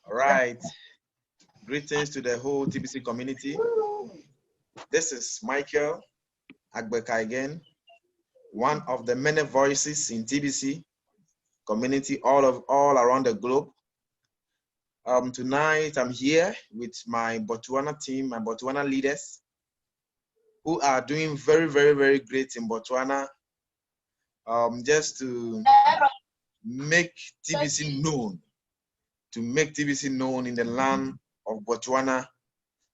All right. Greetings to the whole TBC community. This is Michael Agbeka again, one of the many voices in TBC community all around the globe. Tonight I'm here with my Botwana team, my Botwana leaders, who are doing very, very, very great in Botwana. Just to make TBC known, in the land of Botwana,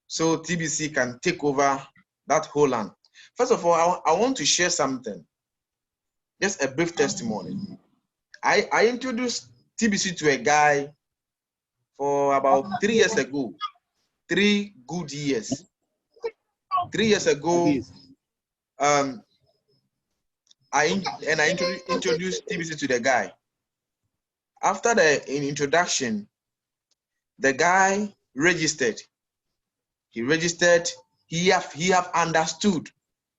so TBC can take over that whole land. First of all, I want to share something, just a brief testimony. I introduced TBC to a guy for about 3 years ago, 3 good years. 3 years ago, I introduced TBC to the guy. After the introduction, the guy registered. He registered. He have understood.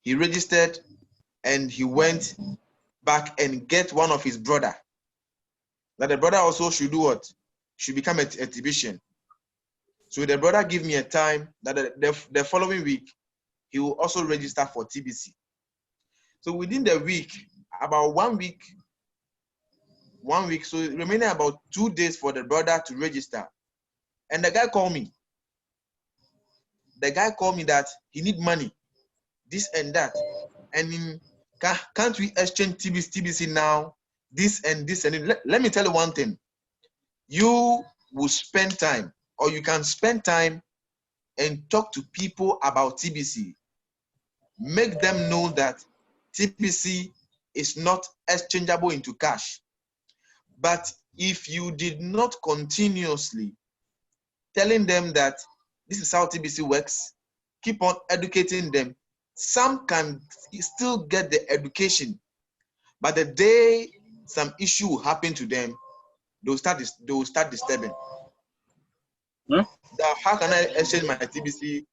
He registered, and he went back and get one of his brother. That the brother also should do what? Should become a TBC. So the brother gave me a time that the following week he will also register for TBC. So within the week, about 1 week, so remaining about 2 days for the brother to register. And the guy called me. The guy called me that he need money, this and that. And can't we exchange TBC now? This and this and it. Let me tell you one thing. You will spend time, or you can spend time and talk to people about TBC. Make them know that TBC is not exchangeable into cash. But if you did not continuously telling them that this is how TBC works, keep on educating them, some can still get the education, but the day some issue will happen to them, they will start disturbing. Huh? How can I exchange my TBC?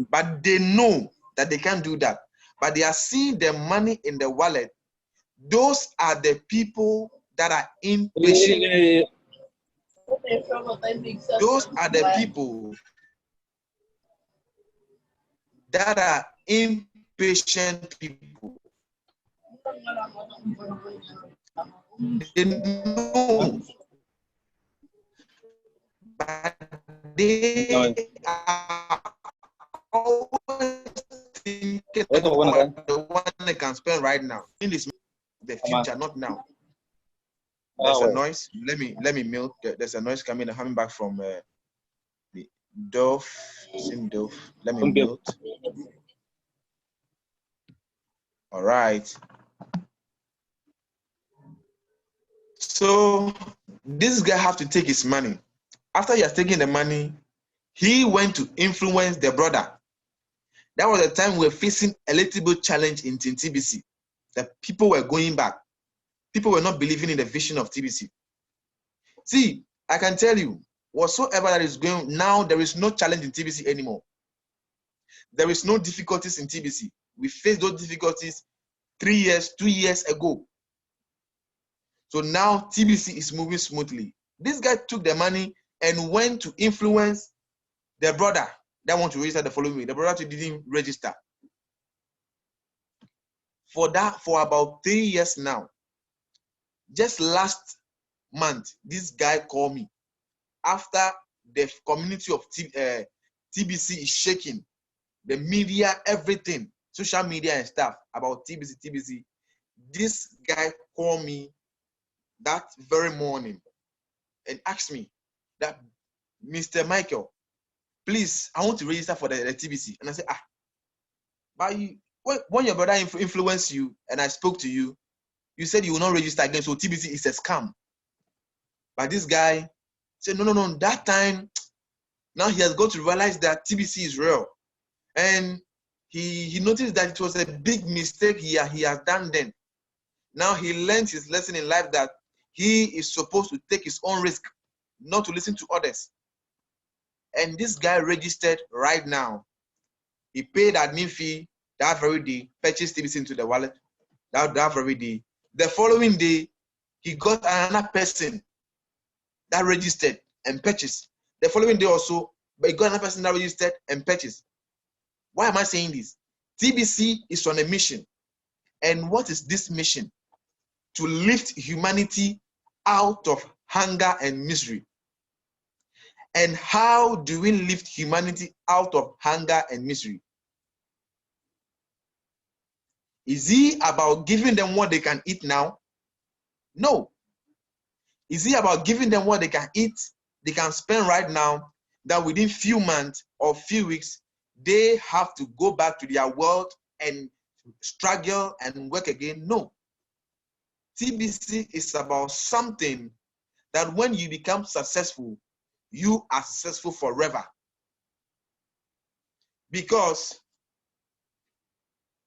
But they know that they can't do that. But they are seeing the money in the wallet. Those are the people that are impatient. Those are the people that are impatient people. They know, but they are always thinking about the one they can spend right now. In this, the future, not now. There's a noise. Let me mute. There's a noise coming back from the Dove. Dove. Let me mute. All right. So this guy have to take his money. After he has taken the money, he went to influence the brother. That was the time we were facing a little bit challenge in TBC. The people were going back. People were not believing in the vision of TBC. See, I can tell you, whatsoever that is going now, there is no challenge in TBC anymore. There is no difficulties in TBC. We faced those difficulties 3 years, 2 years ago. So now TBC is moving smoothly. This guy took the money and went to influence the brother that want to register the following week. The brother didn't register. For about 3 years now. Just last month, this guy called me after the community of TBC is shaking, the media, everything, social media and stuff about TBC. This guy called me that very morning and asked me that, Mr. Michael, please, I want to register for the TBC. And I said, but when your brother influenced you and I spoke to you, you said you will not register again, so TBC is a scam. But this guy said, no, that time, now he has got to realize that TBC is real. And he noticed that it was a big mistake he has done then. Now he learned his lesson in life that he is supposed to take his own risk, not to listen to others. And this guy registered right now. He paid admin fee that very day, purchased TBC into the wallet that very day. The following day, he got another person that registered and purchased. The following day also, but you got another person that registered and purchased. Why am I saying this? TBC is on a mission. And what is this mission? To lift humanity out of hunger and misery. And how do we lift humanity out of hunger and misery? Is it about giving them what they can eat now? No. Is it about giving them what they can eat, they can spend right now, that within few months or few weeks, they have to go back to their world and struggle and work again? No. TBC is about something that when you become successful, you are successful forever. Because,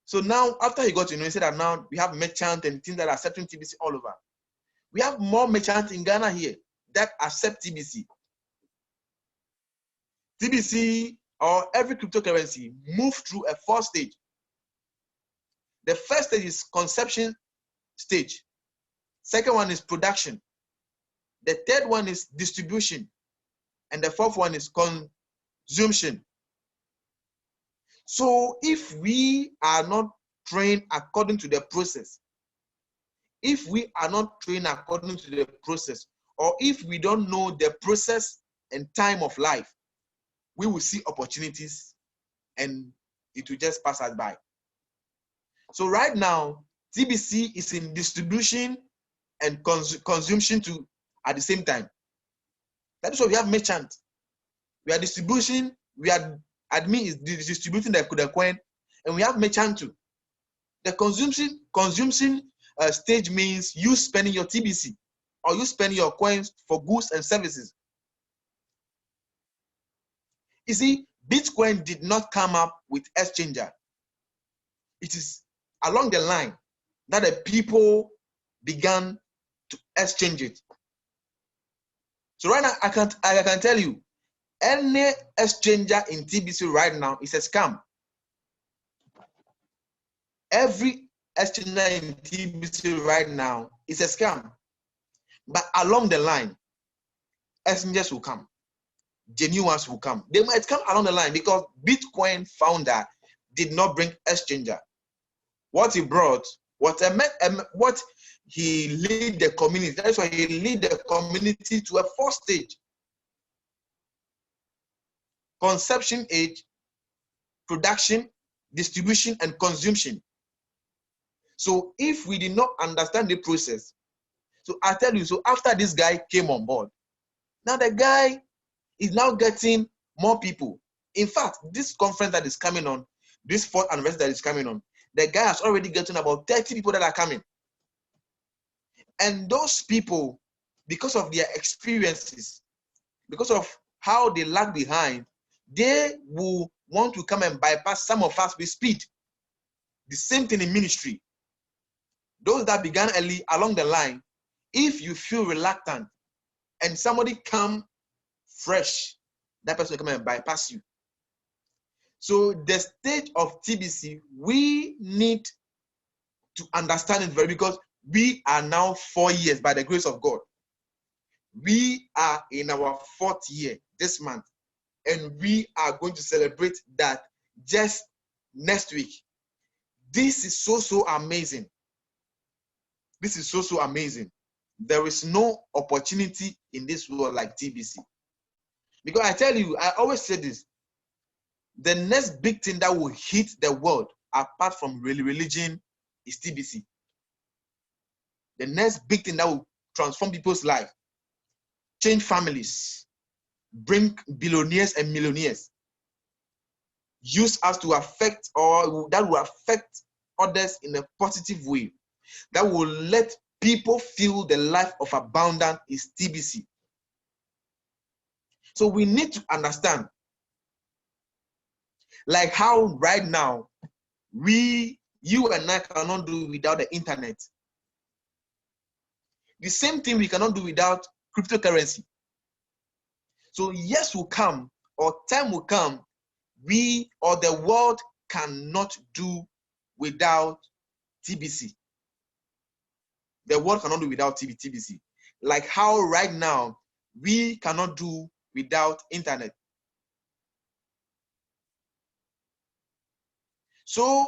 so now after you got to know, you said that now we have merchants and things that are accepting TBC all over. We have more merchants in Ghana here that accept TBC. TBC or every cryptocurrency move through a 4-stage. The first stage is conception stage. Second one is production. The third one is distribution. And the fourth one is consumption. So if we are not trained according to the process, if we are not trained according to the process, or if we don't know the process and time of life, we will see opportunities and it will just pass us by. So right now, TBC is in distribution and consumption too at the same time. That is why we have merchant. We are distribution, we are admin is distributing the coin, and we have merchant too. The consumption stage means you spending your TBC or you spending your coins for goods and services. You see, Bitcoin did not come up with exchanger. It is along the line that the people began to exchange it. So right now, I can tell you, any exchanger in TBC right now is a scam. Every exchanger in TBC right now is a scam. But along the line, exchangers will come. Genuine ones will come. They might come along the line because Bitcoin founder did not bring exchanger. What he brought, what he lead the community. That's why he lead the community to a 4-stage. Conception age, production, distribution, and consumption. So if we did not understand the process, so I tell you, so after this guy came on board, now the guy is now getting more people. In fact, this conference that is coming on, this 4th anniversary that is coming on, the guy has already gotten about 30 people that are coming. And those people, because of their experiences, because of how they lag behind, they will want to come and bypass some of us with speed. The same thing in ministry. Those that began early along the line, if you feel reluctant and somebody come fresh, that person will come and bypass you. So the stage of TBC, we need to understand it very, because we are now 4 years by the grace of God. We are in our 4th year this month, and we are going to celebrate that just next week. This is so amazing. This is so amazing. There is no opportunity in this world like TBC. Because I tell you, I always say this, the next big thing that will hit the world apart from religion is TBC. The next big thing that will transform people's life, change families, bring billionaires and millionaires, use us to affect, or that will affect others in a positive way, that will let people feel the life of abundance is TBC. So we need to understand, like how right now, you and I cannot do without the internet. The same thing we cannot do without cryptocurrency. So years will come, or time will come, we or the world cannot do without TBC. The world cannot do without TBC. Like how right now we cannot do without internet. So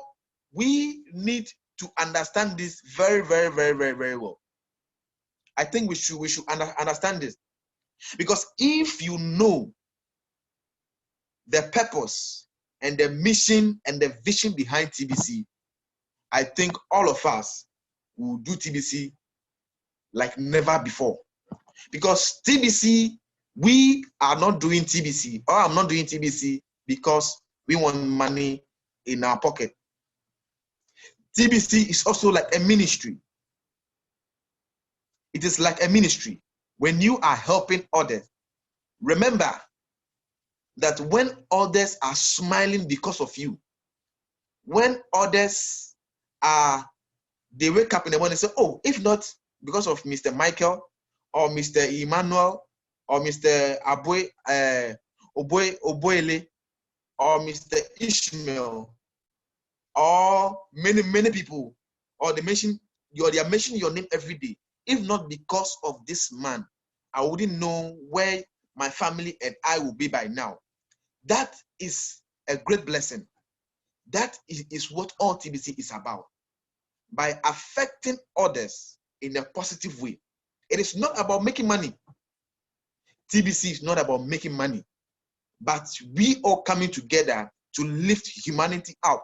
we need to understand this very, very, very, very, very well. I think we should understand this, because if you know the purpose and the mission and the vision behind TBC, I think all of us will do TBC like never before. Because TBC, we are not doing TBC, or I'm not doing TBC because we want money in our pocket. TBC is also like a ministry. It is like a ministry. When you are helping others, remember that when others are smiling because of you, when others they wake up in the morning and say, oh, if not because of Mr. Michael or Mr. Emmanuel or Mr. Oboele or Mr. Ishmael or many people, or they are mentioning your name every day. If not because of this man, I wouldn't know where my family and I will be by now. That is a great blessing. That is what all TBC is about. By affecting others in a positive way. It is not about making money. TBC is not about making money, but we all coming together to lift humanity out.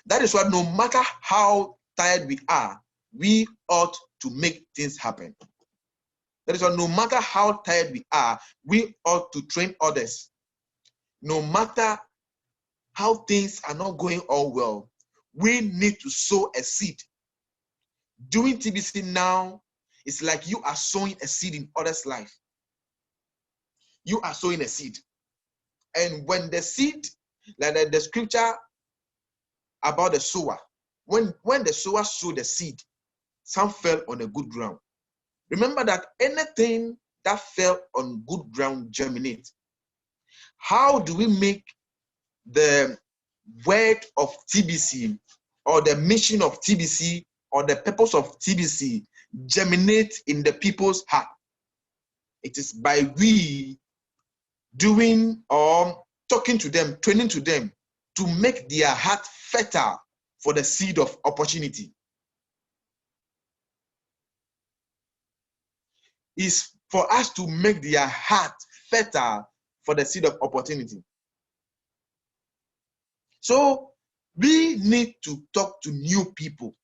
That is why no matter how tired we are, we ought to make things happen. That is why no matter how tired we are, we ought to train others. No matter how things are not going all well, we need to sow a seed. Doing TBC now is like you are sowing a seed in others' life. You are sowing a seed. And when the seed, like the scripture about the sower, when the sower sowed the seed, some fell on a good ground. Remember that anything that fell on good ground germinates. How do we make the word of TBC or the mission of TBC or the purpose of TBC germinate in the people's heart? It is by we doing or talking to them, training to them to make their heart fertile for the seed of opportunity. Is for us to make their heart fertile for the seed of opportunity. So we need to talk to new people.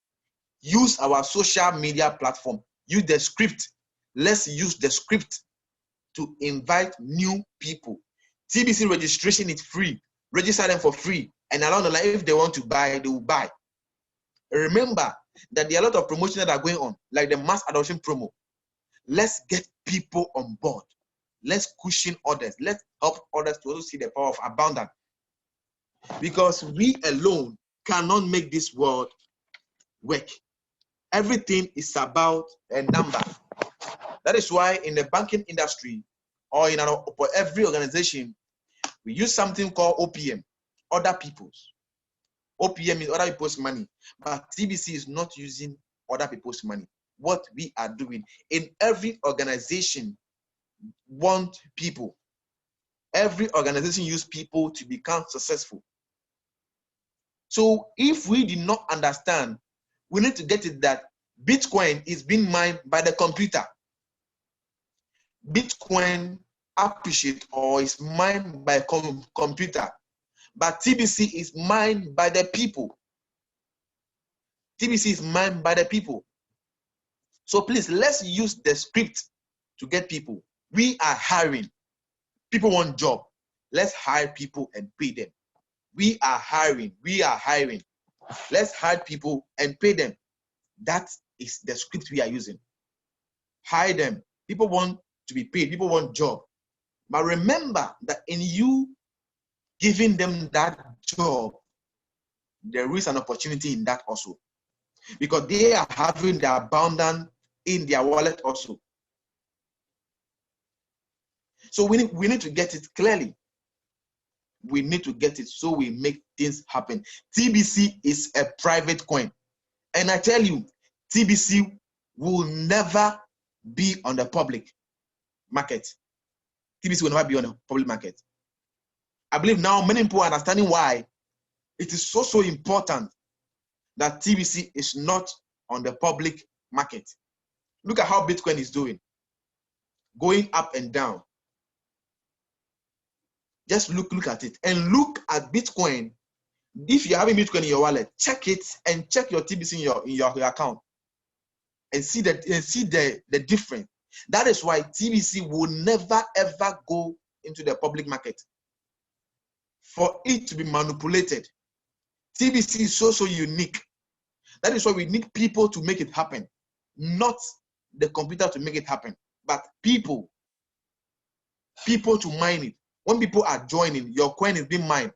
Use our social media platform. Use the script. Let's use the script to invite new people. TBC registration is free. Register them for free. And along the line, if they want to buy, they will buy. Remember that there are a lot of promotions that are going on, like the mass adoption promo. Let's get people on board. Let's cushion others. Let's help others to also see the power of abundance. Because we alone cannot make this world work. Everything is about a number. That is why in the banking industry or in every organization, we use something called OPM, other people's. OPM is other people's money, but TBC is not using other people's money. What we are doing in every organization want people. Every organization use people to become successful. So if we did not understand, we need to get it that Bitcoin is being mined by the computer. Bitcoin appreciate or is mined by computer, but TBC is mined by the people. TBC is mined by the people. So please, let's use the script to get people. We are hiring. People want job. Let's hire people and pay them. We are hiring. We are hiring. Let's hire people and pay them. That is the script we are using. Hire them. People want to be paid. People want job. But remember that in you giving them that job, there is an opportunity in that also. Because they are having the abundance in their wallet also. So we need to get it clearly. We need to get it so we make things happen. TBC is a private coin. And I tell you, TBC will never be on the public market. TBC will never be on the public market. I believe now many people are understanding why it is so important that TBC is not on the public market. Look at how Bitcoin is doing, going up and down. Just look at it, and look at Bitcoin. If you're having Bitcoin in your wallet, check it and check your TBC in your account, and see the difference. That is why TBC will never ever go into the public market. For it to be manipulated, TBC is so unique. That is why we need people to make it happen, not the computer to make it happen, but people to mine it. When people are joining, your coin is being mined.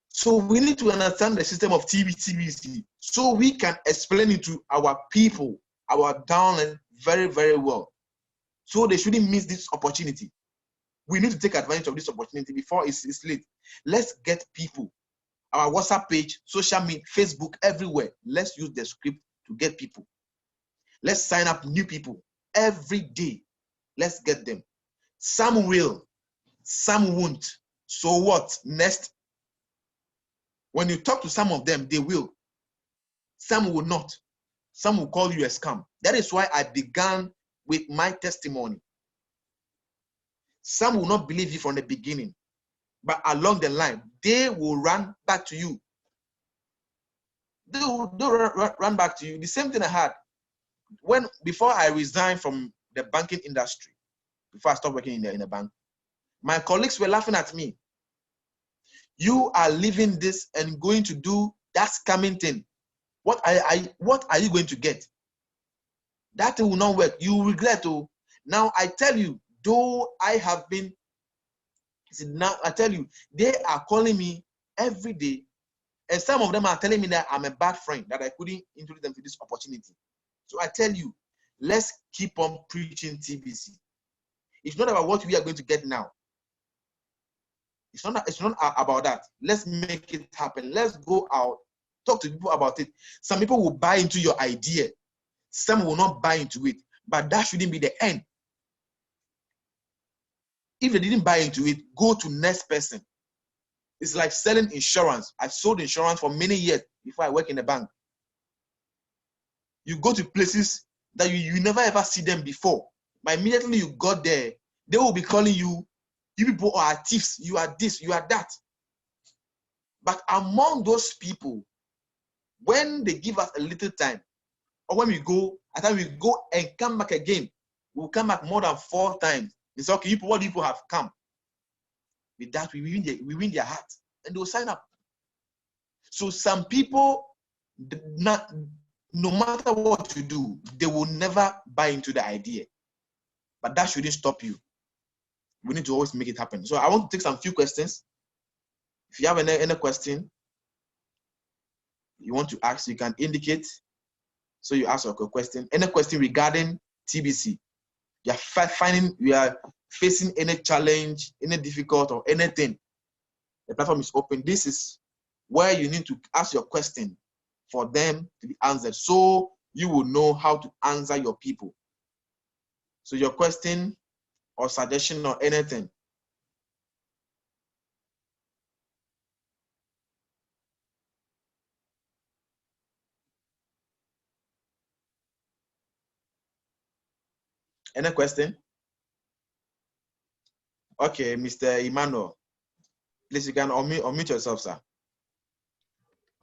So we need to understand the system of TBC so we can explain it to our people, our downline, very, very well. So they shouldn't miss this opportunity. We need to take advantage of this opportunity before it's late. Let's get people. Our WhatsApp page, social media, Facebook, everywhere. Let's use the script to get people. Let's sign up new people every day. Let's get them. Some will, some won't. So what? Next. When you talk to some of them, they will. Some will not. Some will call you a scam. That is why I began with my testimony. Some will not believe you from the beginning, but along the line, they will run back to you. They'll run back to you. The same thing I had before I resigned from the banking industry, before I stopped working in the bank. My colleagues were laughing at me. You are leaving this and going to do that scamming thing. What are you going to get? That will not work. You will regret it. Now I tell you, though I have been, now I tell you, they are calling me every day, and some of them are telling me that I'm a bad friend, that I couldn't introduce them to this opportunity. So I tell you, let's keep on preaching TBC. It's not about what we are going to get now. It's not about that. Let's make it happen. Let's go out, talk to people about it. Some people will buy into your idea. Some will not buy into it. But that shouldn't be the end. If they didn't buy into it, go to next person. It's like selling insurance. I've sold insurance for many years before I work in the bank. You go to places that you never ever see them before. But immediately you got there, they will be calling you, you people are thieves, you are this, you are that. But among those people, when they give us a little time, or when we go, at times we go and come back again, we'll come back more than 4 times. It's okay, you people, what people have come. With that, we win their heart, and they'll sign up. So some people, no matter what you do, they will never buy into the idea. But that shouldn't stop you. We need to always make it happen. So I want to take some few questions. If you have any question you want to ask, you can indicate. So you ask your question. Any question regarding TBC? You are facing any challenge, any difficult or anything. The platform is open. This is where you need to ask your question for them to be answered, so you will know how to answer your people. So your question or suggestion or anything. Any question? Okay, Mr. Emmanuel, please, you can unmute yourself, sir.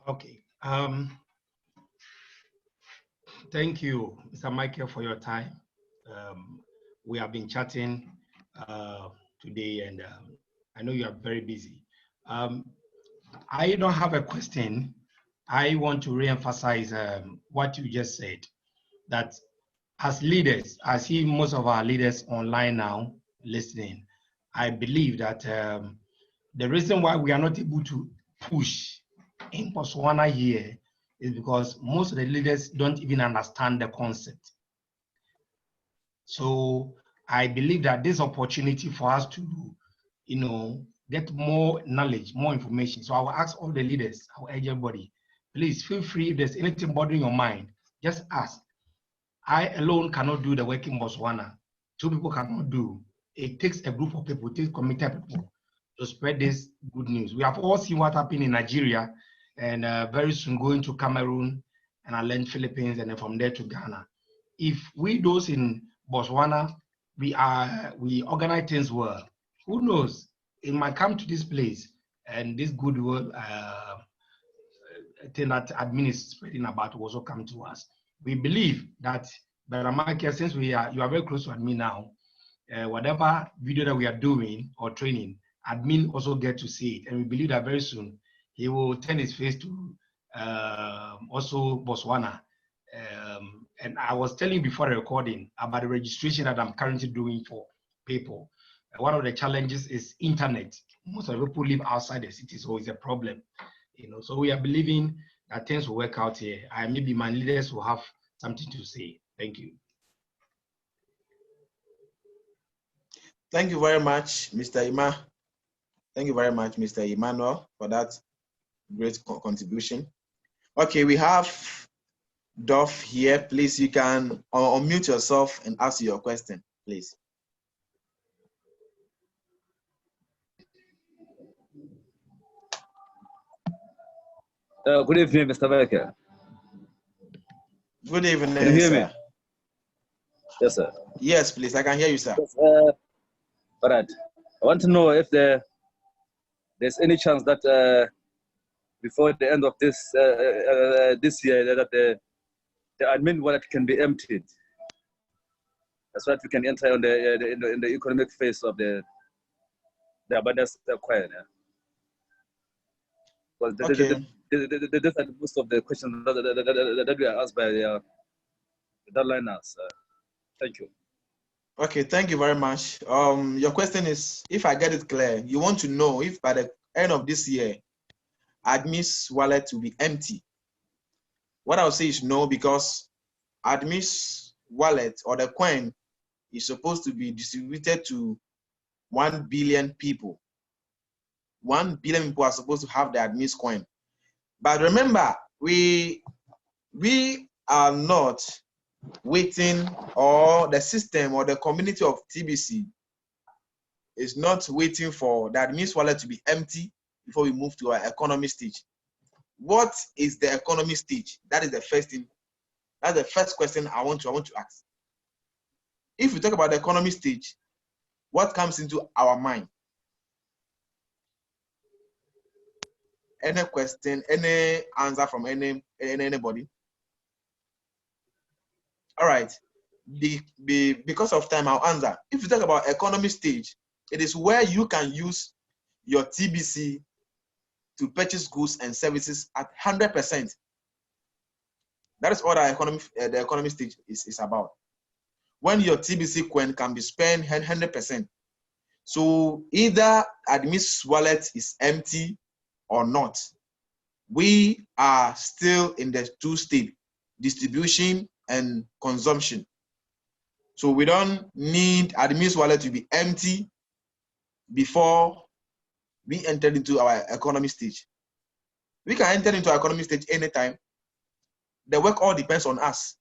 Okay. Thank you, Mr. Michael, for your time. We have been chatting today, and I know you are very busy. I don't have a question. I want to re-emphasize what you just said, that as leaders, I see most of our leaders online now listening. I believe that the reason why we are not able to push in Botswana here is because most of the leaders don't even understand the concept. So I believe that this opportunity for us to, get more knowledge, more information. So I will ask all the leaders, I will urge everybody, please feel free. If there's anything bothering your mind, just ask. I alone cannot do the work in Botswana. 2 people cannot do. it takes a group of people, it takes committed people to spread this good news. We have all seen what happened in Nigeria, and very soon going to Cameroon, and I learned Philippines, and then from there to Ghana. If we those in Botswana, we organize things well, who knows? It might come to this place, and this goodwill thing that admin is spreading about will also come to us. We believe that, Brother Michael, since you are very close to admin now, whatever video that we are doing or training, admin also get to see it, and we believe that very soon he will turn his face to also Botswana. And I was telling you before the recording about the registration that I'm currently doing for people. One of the challenges is internet. Most of the people live outside the city, so it's a problem. So we are believing that things will work out here. And maybe my leaders will have something to say. Thank you. Thank you very much, Mr. Ima. Thank you very much, Mr. Emmanuel, for that great contribution. Okay, we have Duff here. Please, you can unmute yourself and ask your question, please. Good evening, Mr. Baker. Good evening, can you hear sir. Me? Yes, sir. Yes, please. I can hear you, sir. Yes, all right. I want to know if there's any chance that before the end of this year that the admin wallet can be emptied. That's right. We can enter on in the economic phase of the abundance acquired. Well, okay. These are most of the questions that we are asked by the deadliners. Thank you. Okay, thank you very much. Your question is, if I get it clear, you want to know if by the end of this year, admin's wallet will be empty. What I'll say is no, because admin's wallet or the coin is supposed to be distributed to 1 billion people. 1 billion people are supposed to have the admin's coin. But remember, we are not waiting, or the system or the community of TBC is not waiting for the admin's wallet to be empty before we move to our economy stage. What is the economy stage? That is the first thing. That's the first question I want to ask. If we talk about the economy stage, what comes into our mind? Any question, any answer from anybody? All right. Because of time, I'll answer. If you talk about economy stage, it is where you can use your TBC to purchase goods and services at 100%. That is what our the economy stage is about. When your TBC coin can be spent 100%. So either admin's wallet is empty or not. We are still in the two states, distribution and consumption. So we don't need admin's wallet to be empty before we enter into our economy stage. We can enter into our economy stage anytime. The work all depends on us.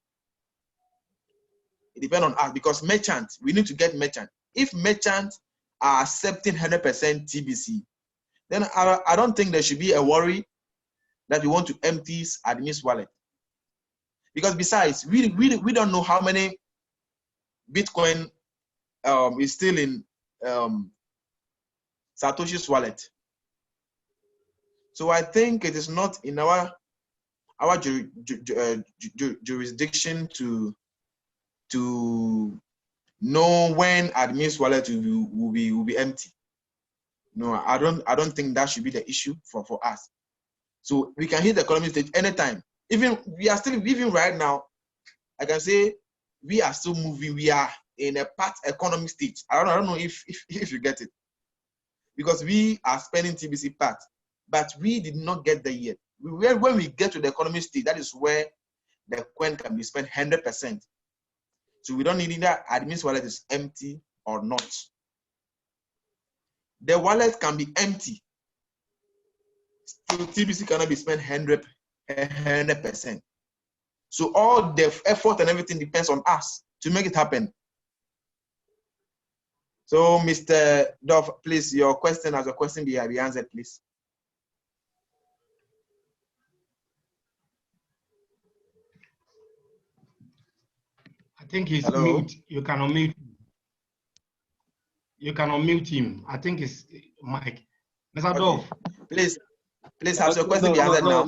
It depends on us because merchants, we need to get merchant. If merchants are accepting 100% TBC, then I don't think there should be a worry that we want to empty admin's wallet. Because besides, we don't know how many Bitcoin is still in Satoshi's wallet. So I think it is not in our jurisdiction to know when admin's wallet will be empty. No, I don't think that should be the issue for us. So we can hit the economy stage anytime. Even right now, I can say we are still moving. We are in a part economy stage. I don't know if you get it. Because we are spending TBC part, but we did not get there yet. When we get to the economy stage, that is where the coin can be spent 100%. So we don't need either admin's wallet is empty or not. The wallet can be empty. Still, TBC cannot be spent 100%. So all the effort and everything depends on us to make it happen. So, Mr. Duff, please, your question as a question be answered, please. I think he's Hello? mute. You can unmute. You can unmute him. I think it's Mike. Mr. Okay. Dove. Please, has your question be answered now?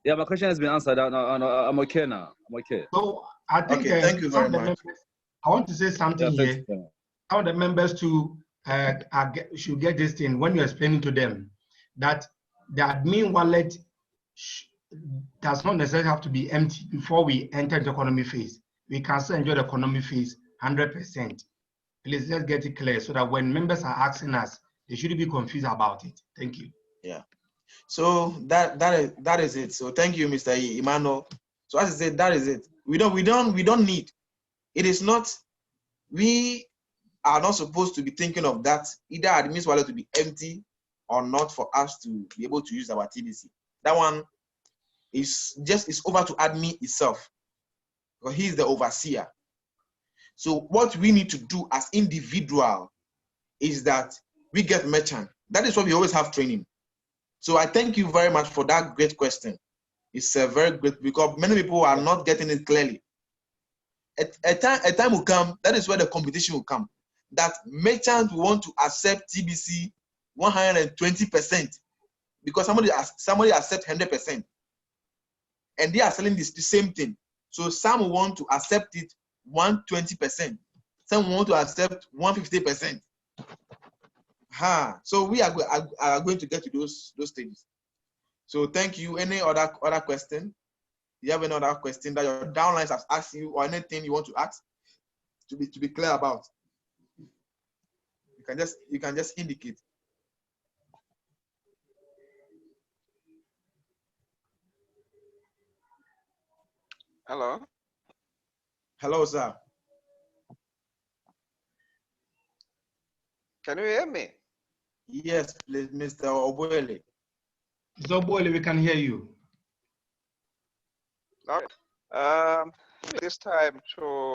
Yeah, my question has been answered. I'm okay now. I'm okay. So I think Okay, thank you very much. members, I want to say something Yeah, here. Some of the members too should get this thing when you're explaining to them that the admin wallet does not necessarily have to be empty before we enter into economy phase. We can still enjoy the economy phase 100%. Please let's get it clear so that when members are asking us, they shouldn't be confused about it. Thank you. Yeah. So that is it. So thank you, Mr. Emmanuel. So as I said, that is it. We don't need. It is not. We are not supposed to be thinking of that either admin wallet to be empty or not for us to be able to use our TBC. That one is over to admin itself, because he is the overseer. So what we need to do as individual is that we get merchant. That is why we always have training. So I thank you very much for that great question. It's a very great, because many people are not getting it clearly. A time will come, that is where the competition will come, that merchants want to accept TBC 120% because somebody accepts 100%. And they are selling the same thing. So some want to accept it 120%. Some want to accept 150%. So we are going to get to those stages. So thank you. Any other question? Do you have any other question that your downlines has asked you, or anything you want to ask to be clear about? You can just indicate. Hello. Hello, sir. Can you hear me? Yes, please, Mr. Obuele. Mr. Obuele, we can hear you. All right. This time to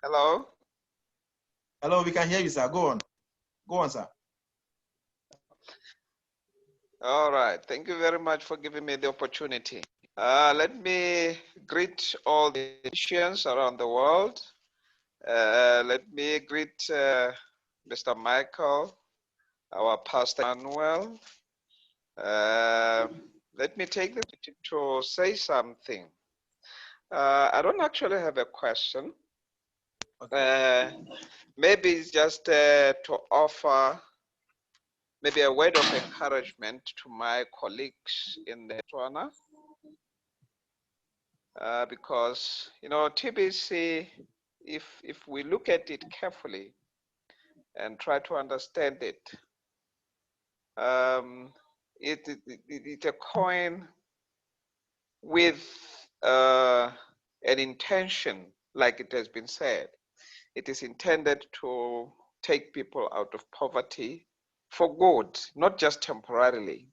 hello. Hello, we can hear you, sir. Go on, sir. All right. Thank you very much for giving me the opportunity. Let me greet all the Christians around the world. Let me greet Mr. Michael, our Pastor Manuel. Let me take the opportunity to say something. I don't actually have a question. Maybe it's just to offer maybe a word of encouragement to my colleagues in the Botwana. Because, you know, TBC, if we look at it carefully and try to understand it, it's a coin with an intention, like it has been said. It is intended to take people out of poverty for good, not just temporarily.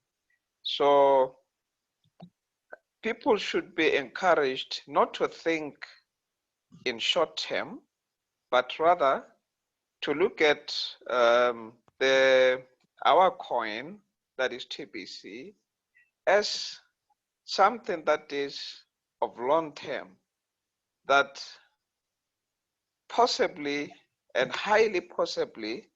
So people should be encouraged not to think in short term, but rather to look at our coin, that is TBC, as something that is of long term, that possibly and highly possibly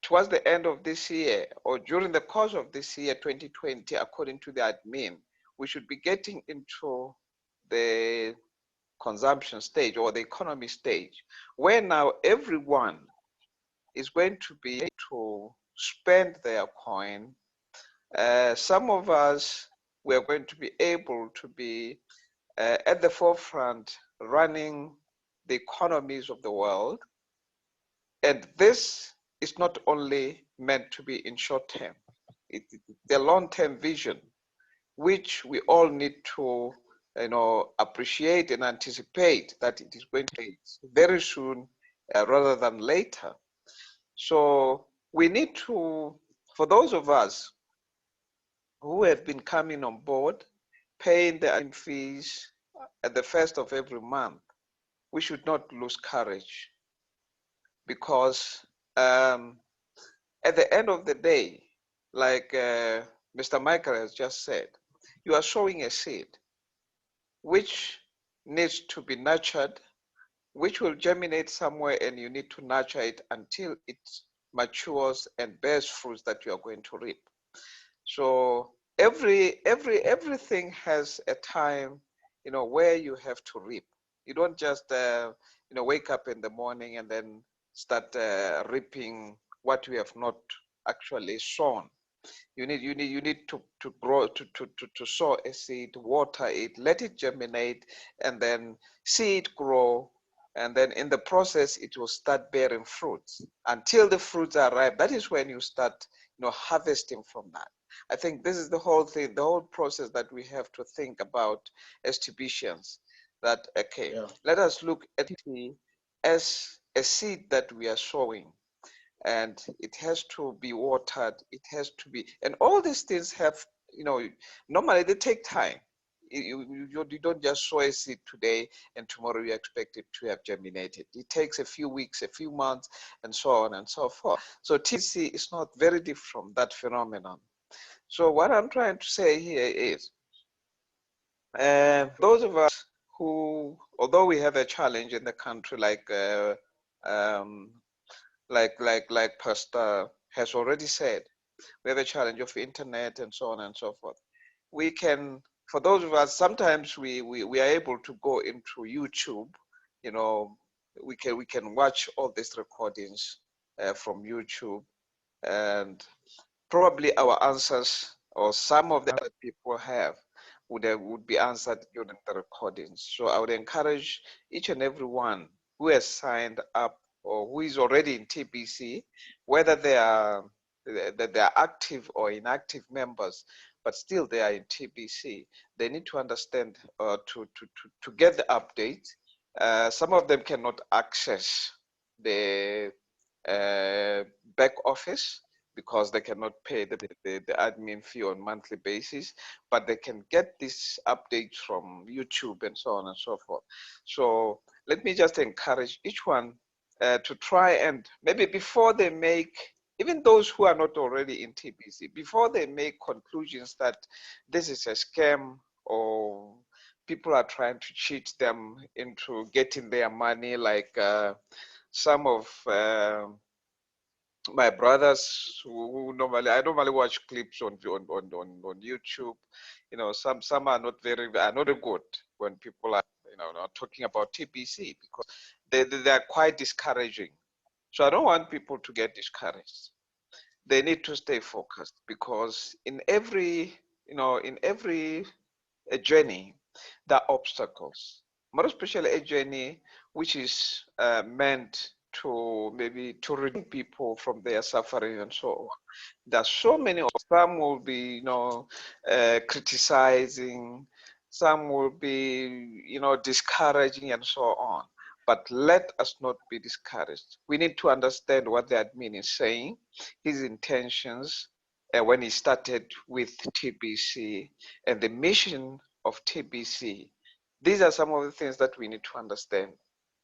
towards the end of this year or during the course of this year 2020, according to the admin, we should be getting into the consumption stage or the economy stage, where now everyone is going to be able to spend their coin. Some of us, we are going to be able to be at the forefront running the economies of the world. And this is not only meant to be in short term, it's the long-term vision, which we all need to appreciate and anticipate that it is going to take very soon rather than later. So we need to, for those of us who have been coming on board, paying the fees at the first of every month, we should not lose courage, because at the end of the day, like Mr. Michael has just said, you are sowing a seed which needs to be nurtured, which will germinate somewhere, and you need to nurture it until it matures and bears fruits that you are going to reap. So everything has a time, where you have to reap. You don't just wake up in the morning and then start reaping what you have not actually sown. You need to grow, to sow a seed, water it, let it germinate, and then see it grow. And then in the process, it will start bearing fruits. Until the fruits are ripe, that is when you start, harvesting from that. I think this is the whole thing, the whole process that we have to think about as Tibetians. That, okay, let us look at it as a seed that we are sowing. And it has to be watered, it has to be, and all these things have, normally they take time. You don't just sow a seed today and tomorrow you expect it to have germinated. It takes a few weeks, a few months, and so on and so forth. So TC is not very different from that phenomenon. So what I'm trying to say here is, those of us who, although we have a challenge in the country, like Pastor has already said, we have a challenge of internet and so on and so forth. We can, for those of us, sometimes we are able to go into YouTube. We can watch all these recordings from YouTube, and probably our answers, or some of the other people have, would be answered during the recordings. So I would encourage each and every one who has signed up or who is already in TBC, whether they are active or inactive members, but still they are in TBC, they need to understand to get the update. Some of them cannot access the back office because they cannot pay the admin fee on a monthly basis, but they can get these updates from YouTube and so on and so forth. So let me just encourage each one to try, and maybe before they make, even those who are not already in TBC, before they make conclusions that this is a scam or people are trying to cheat them into getting their money, like some of my brothers who normally, I normally watch clips on YouTube. Some are not good when people are not talking about TBC, because they are quite discouraging. So I don't want people to get discouraged. They need to stay focused, because in every a journey, there are obstacles. More especially a journey which is meant to maybe to redeem people from their suffering and so on. There's so many. Some will be criticizing, some will be discouraging and so on. But let us not be discouraged. We need to understand what the admin is saying, his intentions, when he started with TBC, and the mission of TBC. These are some of the things that we need to understand,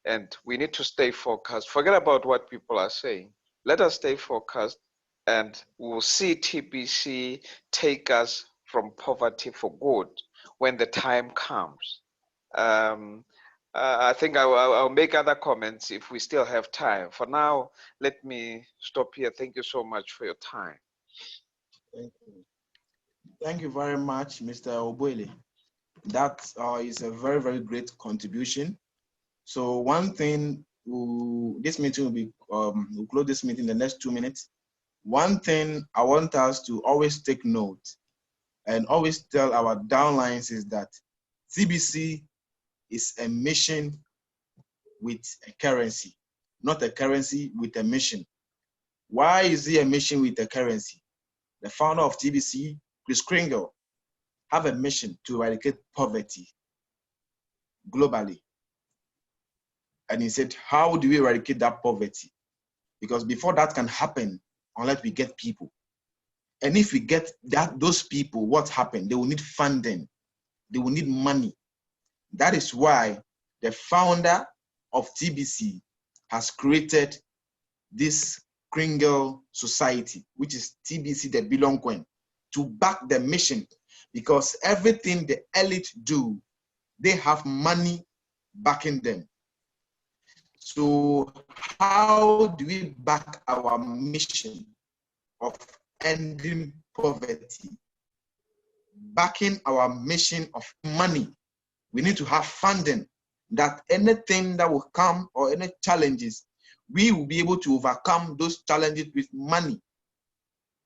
and we need to stay focused. Forget about what people are saying. Let us stay focused, and we'll see TBC take us from poverty for good when the time comes. I think I'll make other comments if we still have time. For now, let me stop here. Thank you so much for your time. Thank you. Thank you very much, Mr. Oboile. That is a very, very great contribution. So one thing, this meeting will be, we'll close this meeting in the next 2 minutes. One thing I want us to always take note and always tell our downlines is that TBC is a mission with a currency, not a currency with a mission. Why is it a mission with a currency? The founder of TBC, Chris Kringle, have a mission to eradicate poverty globally. And he said, how do we eradicate that poverty? Because before that can happen, unless we get people. And if we get those people, what happened? They will need funding. They will need money. That is why the founder of TBC has created this Kringle Society, which is TBC the Bilongwen, to back the mission, because everything the elite do, they have money backing them. So how do we back our mission of ending poverty? Backing our mission of money, we need to have funding, that anything that will come or any challenges, we will be able to overcome those challenges with money.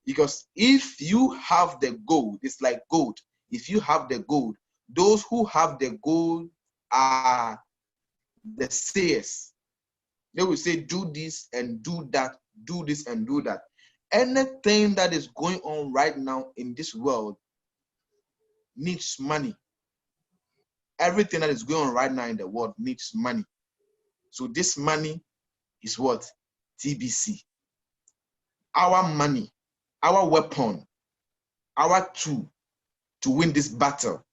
Because if you have the gold, it's like gold. If you have the gold, those who have the gold are the sayers. They will say, do this and do that, do this and do that. Anything that is going on right now in this world needs money. Everything that is going on right now in the world needs money. So this money is what? TBC. Our money, our weapon, our tool to win this battle,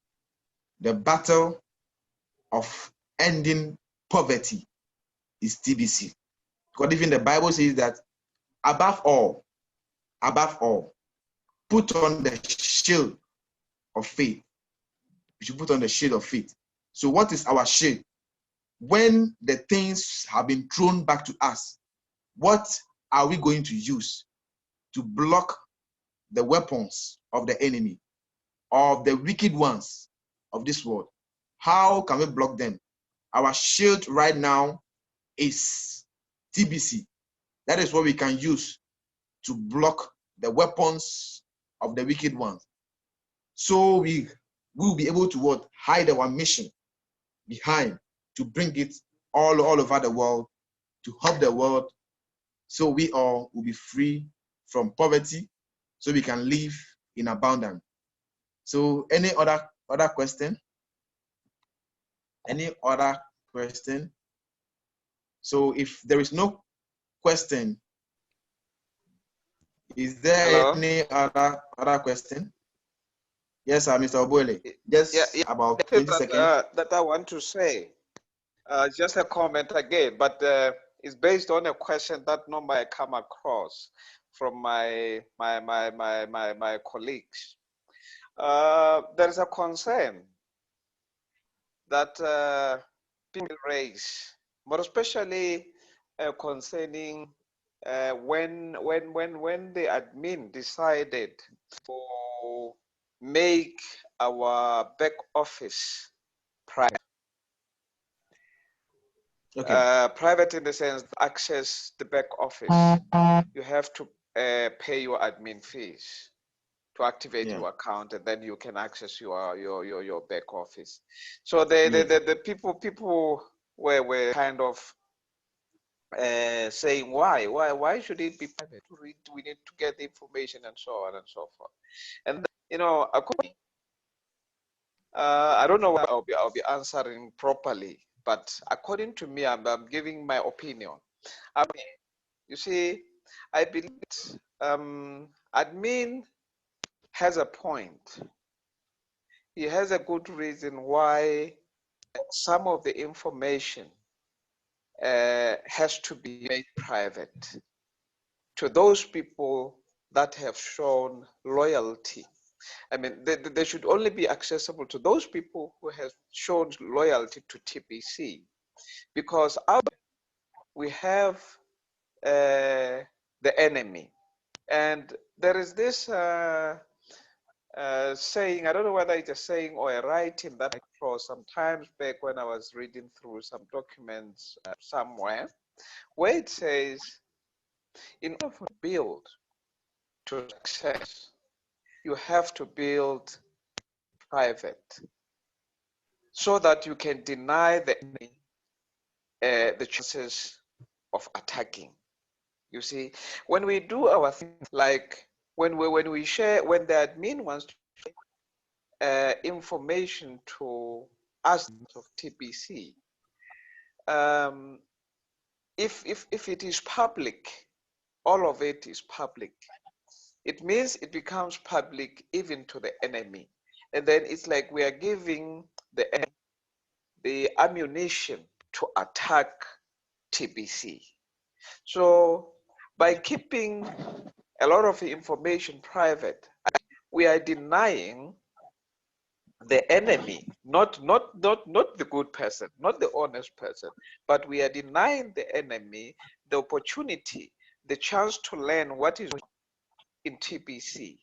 the battle of ending poverty, is TBC. Because even the Bible says that above all, put on the shield of faith. We should put on the shield of faith. So what is our shield? When the things have been thrown back to us, what are we going to use to block the weapons of the enemy, of the wicked ones of this world? How can we block them? Our shield right now is TBC. That is what we can use to block the weapons of the wicked ones. So we will be able to what? Hide our mission behind, to bring it all over the world, to help the world, so we all will be free from poverty, so we can live in abundance. So any other question? Any other question? So if there is no question, is there Hello? any other question? Yes, sir, Mr. Obuele. Just about 20 seconds. That I want to say. Just a comment again, but it's based on a question that normally I come across from my colleagues. There is a concern that people raise, more especially concerning when the admin decided to make our back office private. Okay. Private in the sense access the back office, you have to pay your admin fees to activate your account, and then you can access your back office. So the people were kind of saying why should it be private? We need to get the information and so on and so forth. And then, you know, according, I don't know whether I'll be answering properly, but according to me, I'm giving my opinion. I mean, you see, I believe admin has a point. He has a good reason why some of the information has to be made private to those people that have shown loyalty. I mean, they should only be accessible to those people who have shown loyalty to TBC, because we have the enemy. And there is this saying, I don't know whether it's a saying or a writing that I saw sometimes back when I was reading through some documents somewhere, where it says, in order to build to success, you have to build private, so that you can deny the enemy the chances of attacking. You see, when we do our things, like when we share, when the admin wants to share information to us of TBC, if it is public, all of it is public. It means it becomes public even to the enemy, and then it's like we are giving the ammunition to attack TBC. So by keeping a lot of information private, we are denying the enemy, not the good person, not the honest person, but we are denying the enemy the opportunity, the chance to learn what is in TBC.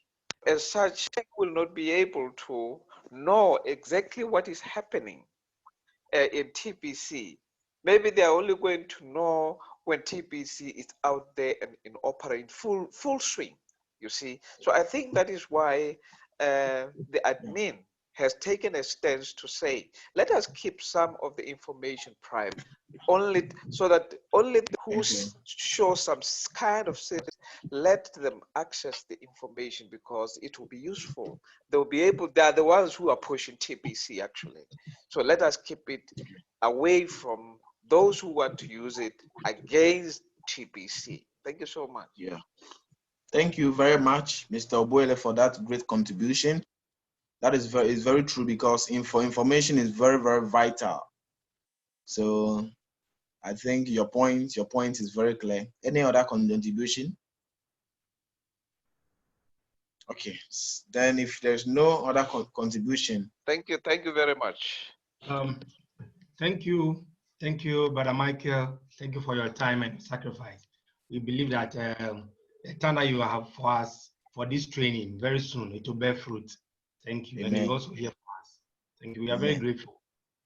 As such, they will not be able to know exactly what is happening in TBC. Maybe they are only going to know when TBC is out there and in operating full swing, you see. So I think that is why the admin has taken a stance to say, let us keep some of the information private, only so that only who show some kind of sense, let them access the information because it will be useful. They will be able, they are the ones who are pushing TBC actually. So let us keep it away from those who want to use it against TBC. Thank you so much. Yeah. Thank you very much, Mr. Obuele, for that great contribution. That is very true because information is very, very vital. So I think your point is very clear. Any other contribution? Okay, then if there's no other contribution. Thank you very much. Thank you, Brother Michael. Thank you for your time and sacrifice. We believe that the time that you have for us for this training very soon, it will bear fruit. Thank you. Amen. And you also hear from us. Thank you. We are Amen. very grateful.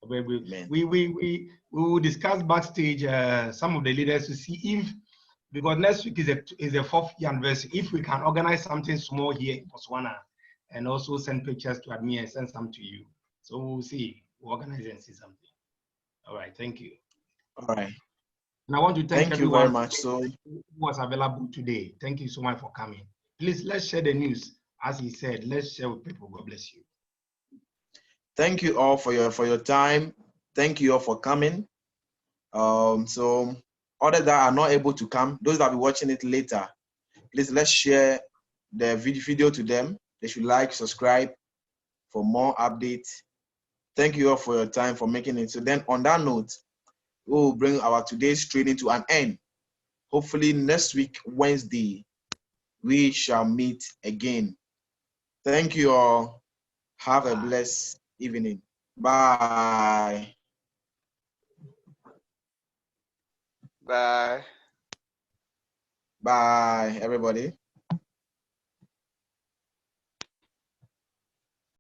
Very grateful. Amen. We will discuss backstage some of the leaders to see if, because next week is the 4th year anniversary, if we can organize something small here in Botswana and also send pictures to admin and send some to you. So we'll see. We'll organize and see something. All right, thank you. All right. And I want to thank you everyone very much. So who was available today. Thank you so much for coming. Please, let's share the news. As he said, let's share with people. God bless you. Thank you all for your time. Thank you all for coming. So others that are not able to come, those that will be watching it later, please let's share the video to them. They should like, subscribe for more updates. Thank you all for your time, for making it. So then on that note, we will bring our today's training to an end. Hopefully next week, Wednesday, we shall meet again. Thank you all. Have a blessed evening. Bye. Bye. Bye, everybody.